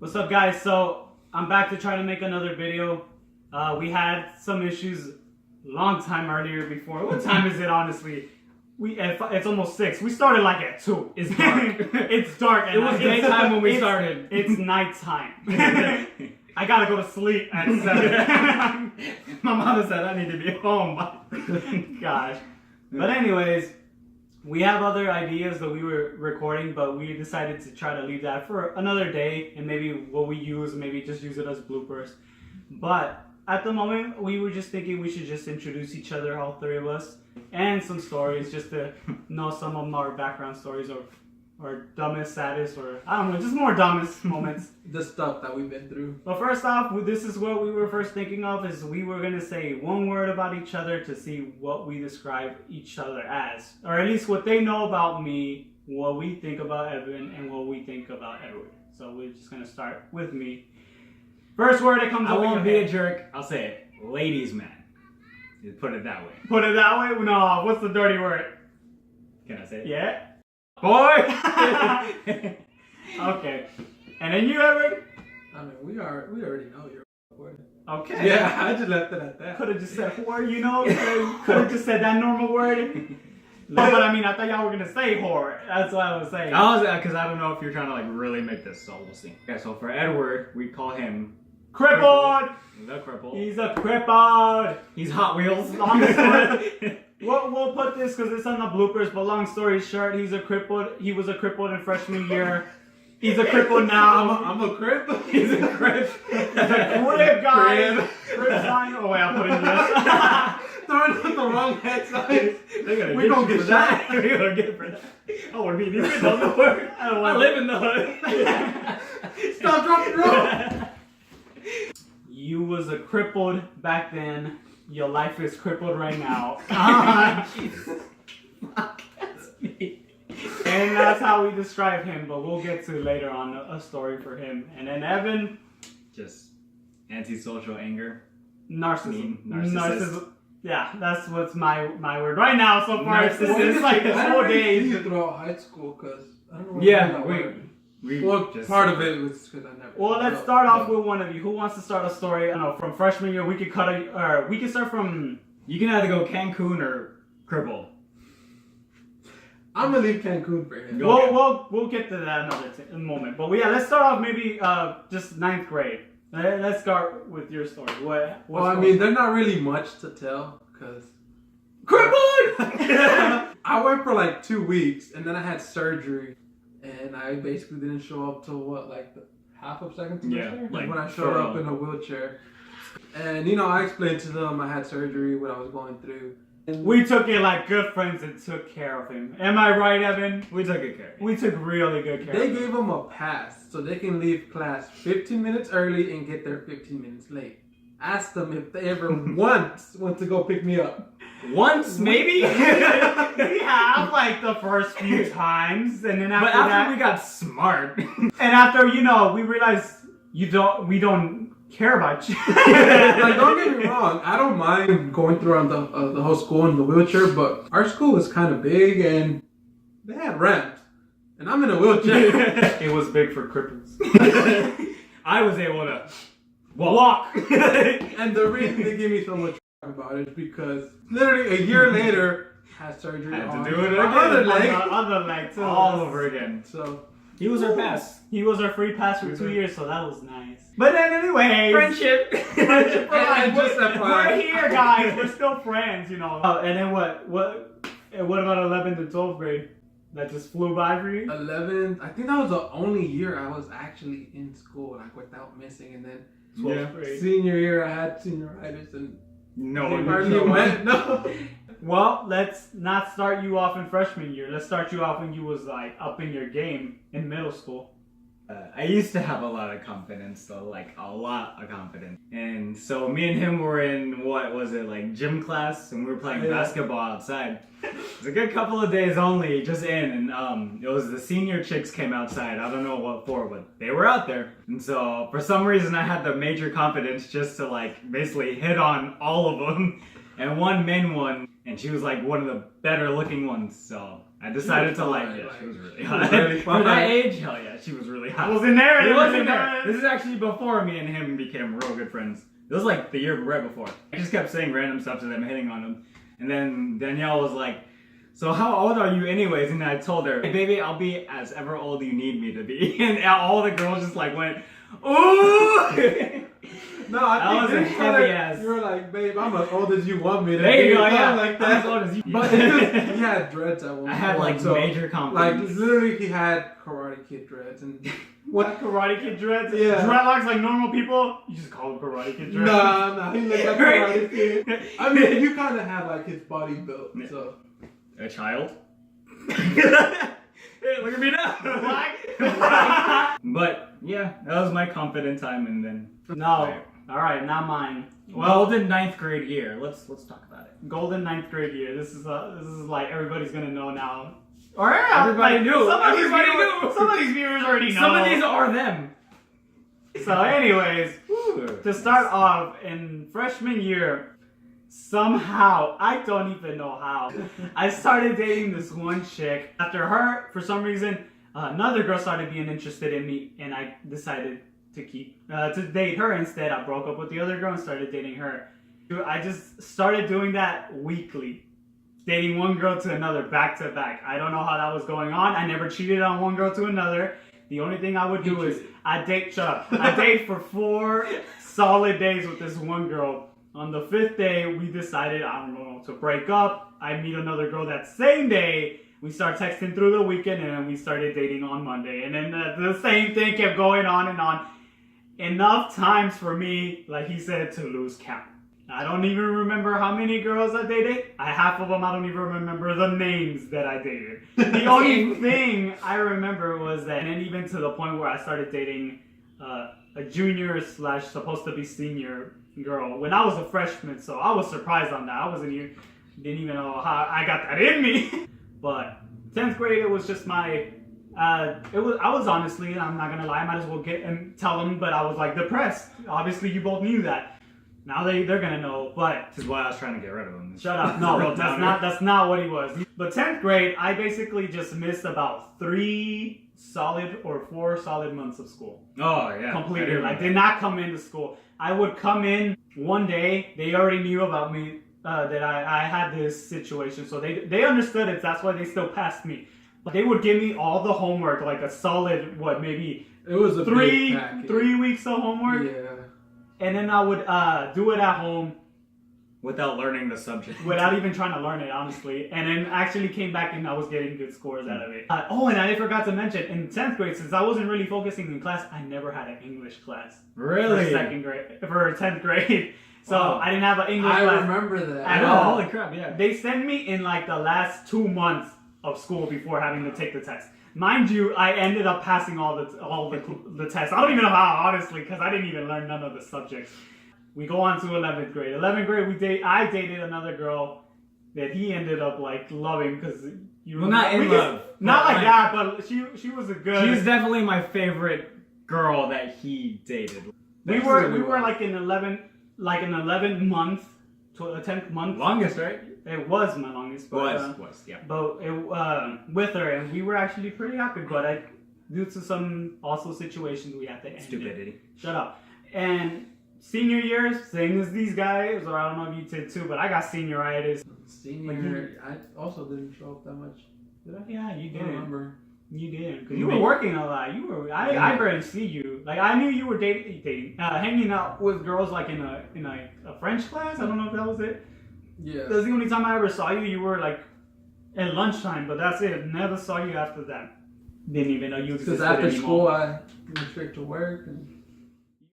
What's up, guys? So I'm back to try to make another video. We had some issues long time earlier before. What time is it, honestly? It's almost 6. We started like at 2. It's dark. It's dark. It was daytime when we started. It's nighttime. I gotta go to sleep at 7. My mom said I need to be home. Gosh. But anyways, we have other ideas that we were recording, but we decided to try to leave that for another day, and maybe what we use, maybe just use it as bloopers. But at the moment, we were just thinking we should just introduce each other, all three of us, and some stories, just to know some of our background stories, or dumbest, saddest, or I don't know, just more dumbest moments. The stuff that we've been through. But first off, this is what we were first thinking of, is we were going to say one word about each other to see what we describe each other as. Or at least what they know about me, what we think about Evan, and what we think about Edward. So we're just going to start with me. First word that comes up. I in won't your be head. a jerk. I'll say it. Ladies' man. You put it that way. Put it that way? No, what's the dirty word? Can I say it? Yeah? Boy! Okay. And then you, Edward? I mean, we already know you're a boy. Okay. Yeah, I just left it at that. Could have just said whore, you know? Could have just said that normal word. No, but I mean, I thought y'all were going to say whore. That's what I was saying. Because I don't know if you're trying to like really make this, so we'll see. Okay, so for Edward, we call him Crippled! the cripple. He's a crippled! He's Hot Wheels. Long story. We'll put this because it's on the bloopers, but long story short, he was a crippled in freshman year. He's a crippled now. I'm a crip. He's a crip. He's a crip guy. Crip sign. Oh wait, I'll put in this. Throwing up the wrong head size. We gonna get shot. We're gonna get for that. I want to be these on the word. I live in the hood. Stop, drop, and roll. You was a crippled back then. Your life is crippled right now. And that's how we describe him, but we'll get to later on a story for him. And then Evan, Just antisocial anger. narcissism. Narcissist. Yeah, that's what's my word right now so far. Narcissist. It's like I 4 didn't really see days. you throughout high school, because I don't know what Yeah, that word. we just Part of it was because I never. Well, let's start off with one of you. Who wants to start a story? I don't know, from freshman year. We could we can start from. You can either go Cancun or cripple. I'm gonna leave Cancun for him. We'll get to that another moment. But yeah, let's start off maybe just 9th grade. Let's start with your story. Well, I mean, there's not really much to tell, because crippled. I went for like 2 weeks, and then I had surgery, and I basically didn't show up till like the half of second semester. Yeah, like when I showed up in a wheelchair. And I explained to them I had surgery, what I was going through. We took it like good friends and took care of him. Am I right, Evan? We took good care. We took really good care They of him. gave them a pass so they can leave class 15 minutes early and get there 15 minutes late. Ask them if they ever once went to go pick me up. Once, maybe? We have like the first few times, and then after But after that, we got smart. and after we realized we don't care about you. Like, don't get me wrong, I don't mind going through on the whole school in the wheelchair, but our school was kind of big and they had ramps, and I'm in a wheelchair. It was big for cripples. I was able to Walk. And the reason they give me so much about it is because literally a year later, I had surgery Had to on do it my again. other leg. Other leg too. all over again. So He was our pass. He was our free pass for 2 years, so that was nice. But then anyway, Friendship. Friendship for life. And just FYI. We're here, guys. We're still friends, Oh, and then what about 11th and 12th grade? That just flew by for you? 11th, I think that was the only year I was actually in school, like without missing. And then 12th grade. senior year, I had senioritis, and No they one hardly knew. went. No. Well, let's not start you off in freshman year. Let's start you off when you was like up in your game in middle school. I used to have a lot of confidence, though, like a lot of confidence. And so me and him were in, what was it, like gym class, and we were playing basketball outside. It was a good couple of days only, just in, and it was the senior chicks came outside. I don't know what for, but they were out there. And so for some reason I had the major confidence just to like basically hit on all of them. and one men one, and she was like one of the better looking ones. So I decided to like it. She was really hot. Really For that age, hell yeah, she was really hot. I was in there. He wasn't there. This is actually before me and him became real good friends. It was like the year right before. I just kept saying random stuff to them, hitting on them. And then Danielle was like, so how old are you anyways? And I told her, hey, baby, I'll be as ever old you need me to be. And all the girls just like went, ooh! No, I was think a heavy ass. You were like, babe, I'm as old as you want me to There be. you go, yeah. Like I'm that. as old as you. But he had dreads at one I had point, like so, major like confidence. literally he had Karate Kid dreads and What Karate Kid dreads? Yeah. Dreadlocks like normal people? You just call them Karate Kid dreads. nah, he looked like Karate Kid. I mean, you kind of had like his body built, so. A child? Hey, look at me now. But yeah, that was my confident time, and then No. Alright, not mine. well, golden 9th grade year. Let's talk about it. Golden 9th grade year. This is like everybody's gonna know now. Or yeah, Everybody like, knew. Everybody knew. Some of these viewers already know. Some of these are them. So anyways, to start off, in freshman year, somehow, I don't even know how, I started dating this one chick. After her, for some reason, another girl started being interested in me, and I decided to date her instead. I broke up with the other girl and started dating her. I just started doing that weekly. Dating one girl to another, back to back. I don't know how that was going on. I never cheated on one girl to another. The only thing I would do is, I date for 4 solid days with this one girl. On the 5th day, we decided, I don't know, to break up. I meet another girl that same day. We start texting through the weekend, and then we started dating on Monday. And then the same thing kept going on and on. Enough times for me, like he said, to lose count. I don't even remember how many girls I dated. Half of them, I don't even remember the names that I dated. The only thing I remember was that, and even to the point where I started dating a junior / supposed to be senior girl when I was a freshman, so I was surprised on that. I didn't even know how I got that in me. But 10th grade, it was just my, I was honestly, I'm not gonna lie, I might as well get and tell them, but I was like depressed. Obviously, you both knew that. Now they're gonna know, but This is why I was trying to get rid of him. shut up. No, that's not what he was. But 10th grade, I basically just missed about 3 solid or 4 solid months of school. Oh yeah. Completely. I did not come into school. I would come in one day. They already knew about me, that I had this situation, so they understood it. That's why they still passed me. But they would give me all the homework, like a solid maybe It was a big package. 3 weeks of homework. Yeah. And then I would do it at home without learning the subject. without even trying to learn it, honestly. And then actually came back and I was getting good scores out of it. And I forgot to mention, in 10th grade, since I wasn't really focusing in class, I never had an English class. Really? For 10th grade. So Wow. I didn't have an English I class. remember that. At Oh, all. holy crap! Yeah. They sent me in like the last 2 months of school before having to take the test. Mind you, I ended up passing all the tests. I don't even know how, honestly, because I didn't even learn none of the subjects. We go on to 11th grade. 11th grade, I dated another girl that he ended up like loving because not in love. Not but, like that, but she was a good. She was definitely my favorite girl that he dated. We were like an 11 month to a 10th month. Longest, right? It was my longest. But, Yeah. But with her, and we were actually pretty happy. But due to some also situations, we had to end Stupidity. it. Shut up. And senior year, same as these guys, or I don't know if you did too, but I got senioritis. Senior, I also didn't show up that much. Did I? Yeah, you I don't didn't. remember. You didn't, because you were working a lot. I barely see you. Like I knew you were dating, hanging out with girls like in a French class. I don't know if that was it. Yeah. That's the only time I ever saw you. You were like at lunchtime, but that's it. Never saw you after that. Didn't even know you existed Because after anymore. school, I went straight to work and